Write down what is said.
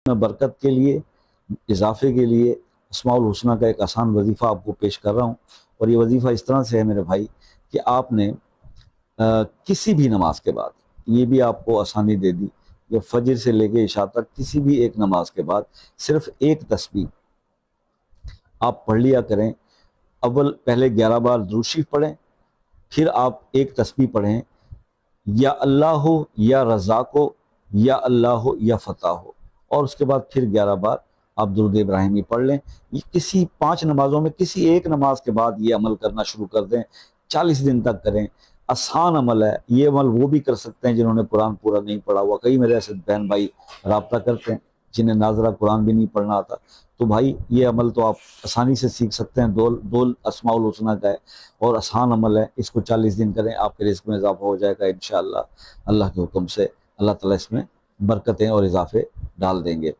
मैं बरकत के लिए, इजाफे के लिए अस्माउल हुस्ना का एक आसान वजीफ़ा आपको पेश कर रहा हूँ। और ये वजीफ़ा इस तरह से है मेरे भाई कि आपने किसी भी नमाज के बाद, ये भी आपको आसानी दे दी, या फजर से लेके इशा तक किसी भी एक नमाज के बाद सिर्फ एक तस्बीह आप पढ़ लिया करें। अव्वल पहले 11 बार दुरूद शरीफ पढ़ें, फिर आप एक तस्बीह पढ़ें, या अल्लाह हो या रज़ाक हो या अल्लाह हो या फ़तह हो, और उसके बाद फिर 11 बार आप दुरूद इब्राहिमी पढ़ लें। ये किसी 5 नमाजों में किसी एक नमाज के बाद ये अमल करना शुरू कर दें, 40 दिन तक करें। आसान अमल है ये। अमल वो भी कर सकते हैं जिन्होंने कुरान पूरा नहीं पढ़ा हुआ। कई मेरे ऐसे बहन भाई रब्ता करते हैं जिन्हें नाजरा कुरान भी नहीं पढ़ना आता। तो भाई ये अमल तो आप आसानी से सीख सकते हैं। दो अस्माउल हुस्ना का है और आसान अमल है। इसको 40 दिन करें, आपके रिस्क में इजाफा हो जाएगा इंशाअल्लाह। अल्लाह के हुक्म से अल्लाह ताला इसमें बरकतें और इजाफे डाल देंगे।